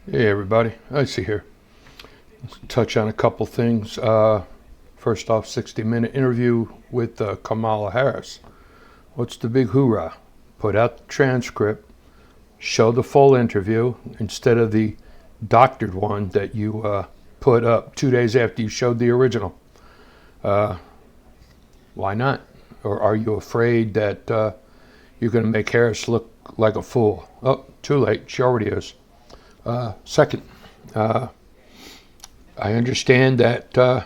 Hey everybody, I see here. Let's touch on a couple things. First off, 60-minute interview with Kamala Harris. What's the big hoorah? Put out the transcript, show the full interview instead of the doctored one that you put up 2 days after you showed the original. Why not? Or are you afraid that you're going to make Harris look like a fool? Oh, too late. She already is. Second, I understand that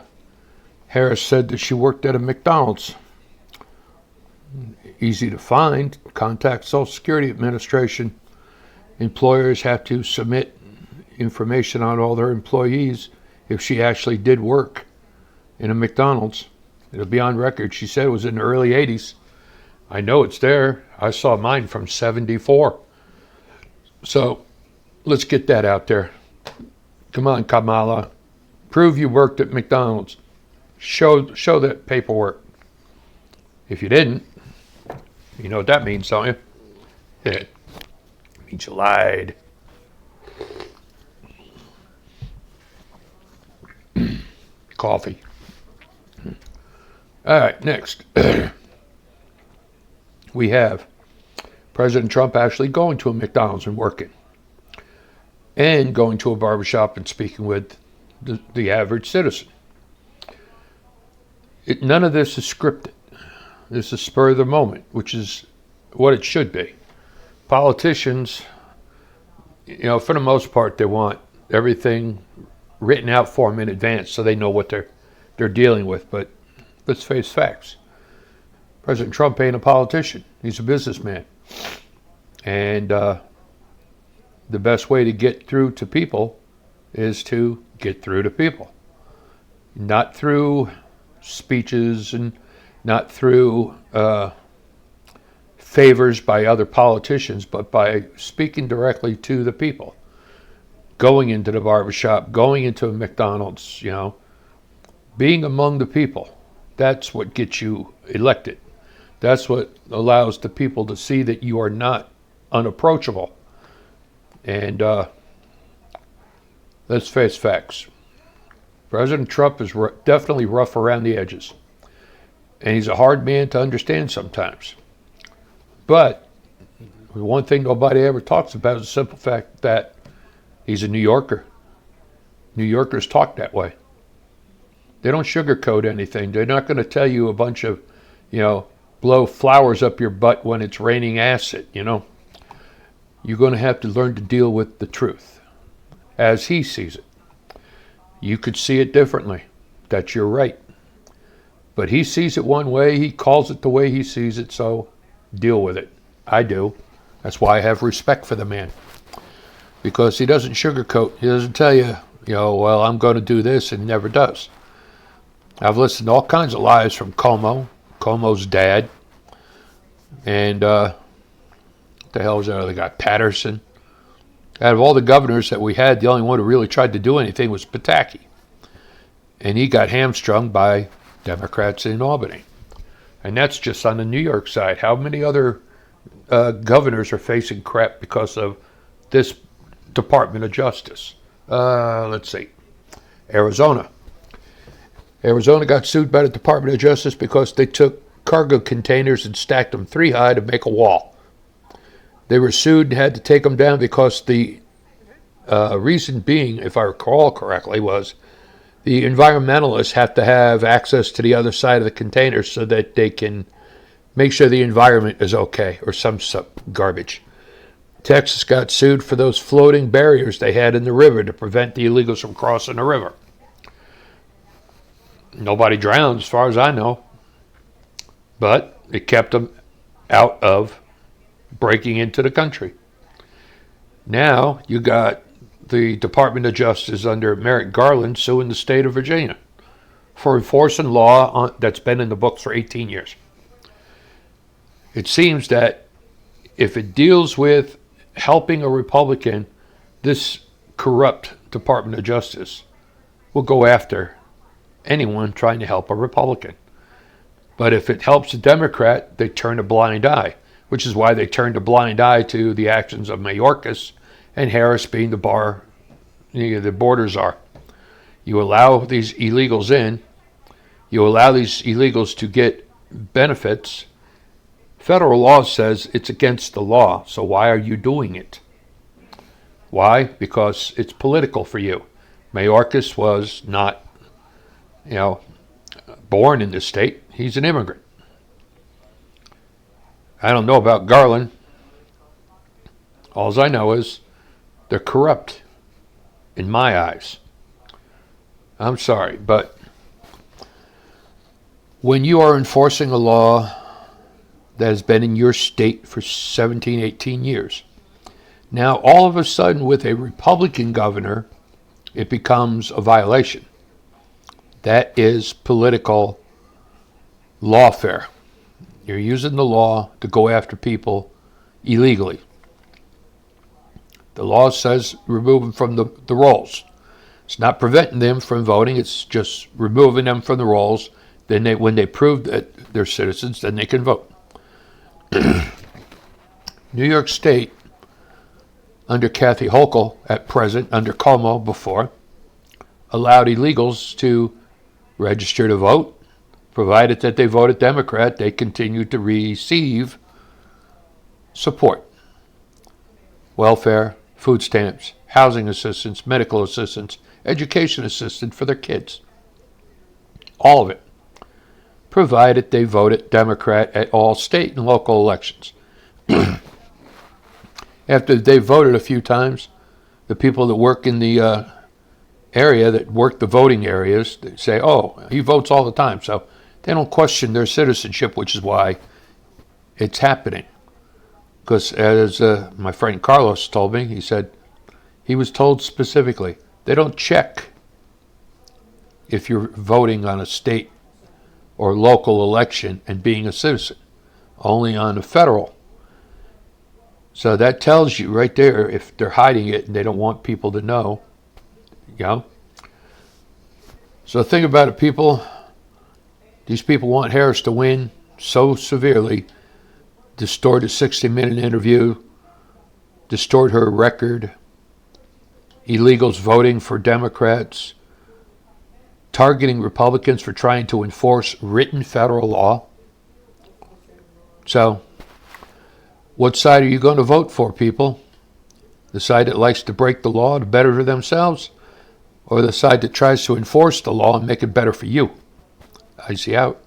Harris said that she worked at a McDonald's. Easy to find. Contact Social Security Administration. Employers have to submit information on all their employees if she actually did work in a McDonald's. It'll be on record. She said it was in the early 80s. I know it's there. I saw mine from 74. So let's get that out there. Come on, Kamala. Prove you worked at McDonald's. Show that paperwork. If you didn't, you know what that means, don't you? It means you lied. Coffee. All right, next. We have President Trump actually going to a McDonald's and working, and going to a barbershop and speaking with the average citizen. None of this is scripted. This is spur of the moment, which is what it should be. Politicians, for the most part, they want everything written out for them in advance so they know what they're dealing with. But let's face facts. President Trump ain't a politician. He's a businessman. And the best way to get through to people is to get through to people. Not through speeches and not through favors by other politicians, but by speaking directly to the people. Going into the barbershop, going into a McDonald's, being among the people. That's what gets you elected. That's what allows the people to see that you are not unapproachable. And let's face facts. President Trump is definitely rough around the edges. And he's a hard man to understand sometimes. But one thing nobody ever talks about is the simple fact that he's a New Yorker. New Yorkers talk that way. They don't sugarcoat anything. They're not going to tell you a bunch of, blow flowers up your butt when it's raining acid, You're going to have to learn to deal with the truth as he sees it. You could see it differently. That's your right. But he sees it one way. He calls it the way he sees it, so deal with it. I do. That's why I have respect for the man. Because he doesn't sugarcoat. He doesn't tell you, well, I'm going to do this, and never does. I've listened to all kinds of lies from Cuomo's dad, and the hell was that other guy? Patterson. Out of all the governors that we had, the only one who really tried to do anything was Pataki. And he got hamstrung by Democrats in Albany. And that's just on the New York side. How many other governors are facing crap because of this Department of Justice? Let's see. Arizona. Arizona got sued by the Department of Justice because they took cargo containers and stacked them 3 high to make a wall. They were sued and had to take them down because the reason being, if I recall correctly, was the environmentalists have to have access to the other side of the container so that they can make sure the environment is okay, or some garbage. Texas got sued for those floating barriers they had in the river to prevent the illegals from crossing the river. Nobody drowned as far as I know, but it kept them out of breaking into the country. Now you got the Department of Justice under Merrick Garland suing the state of Virginia for enforcing law that's been in the books for 18 years. It seems that if it deals with helping a Republican, this corrupt Department of Justice will go after anyone trying to help a Republican. But if it helps a Democrat, they turn a blind eye, which is why they turned a blind eye to the actions of Mayorkas and Harris being the bar the borders are. You allow these illegals in. You allow these illegals to get benefits. Federal law says it's against the law, so why are you doing it? Why? Because it's political for you. Mayorkas was not, born in this state. He's an immigrant. I don't know about Garland. All I know is they're corrupt in my eyes. I'm sorry, but when you are enforcing a law that has been in your state for 17, 18 years, now all of a sudden with a Republican governor, it becomes a violation. That is political lawfare. You're using the law to go after people illegally. The law says remove them from the rolls. It's not preventing them from voting. It's just removing them from the rolls. Then when they prove that they're citizens, then they can vote. New York State, under Kathy Hochul at present, under Cuomo before, allowed illegals to register to vote. Provided that they voted Democrat, they continued to receive support. Welfare, food stamps, housing assistance, medical assistance, education assistance for their kids. All of it. Provided they voted Democrat at all state and local elections. After they voted a few times, the people that work in the area, that work the voting areas, they say, oh, he votes all the time. So they don't question their citizenship, which is why it's happening. Because as my friend Carlos told me, he said he was told specifically, they don't check if you're voting on a state or local election and being a citizen, only on the federal. So that tells you right there, if they're hiding it and they don't want people to know, So think about it, people. These people want Harris to win so severely. Distort a 60-minute interview, distort her record, illegals voting for Democrats, targeting Republicans for trying to enforce written federal law. So, what side are you going to vote for, people? The side that likes to break the law to better for themselves, or the side that tries to enforce the law and make it better for you? I see out.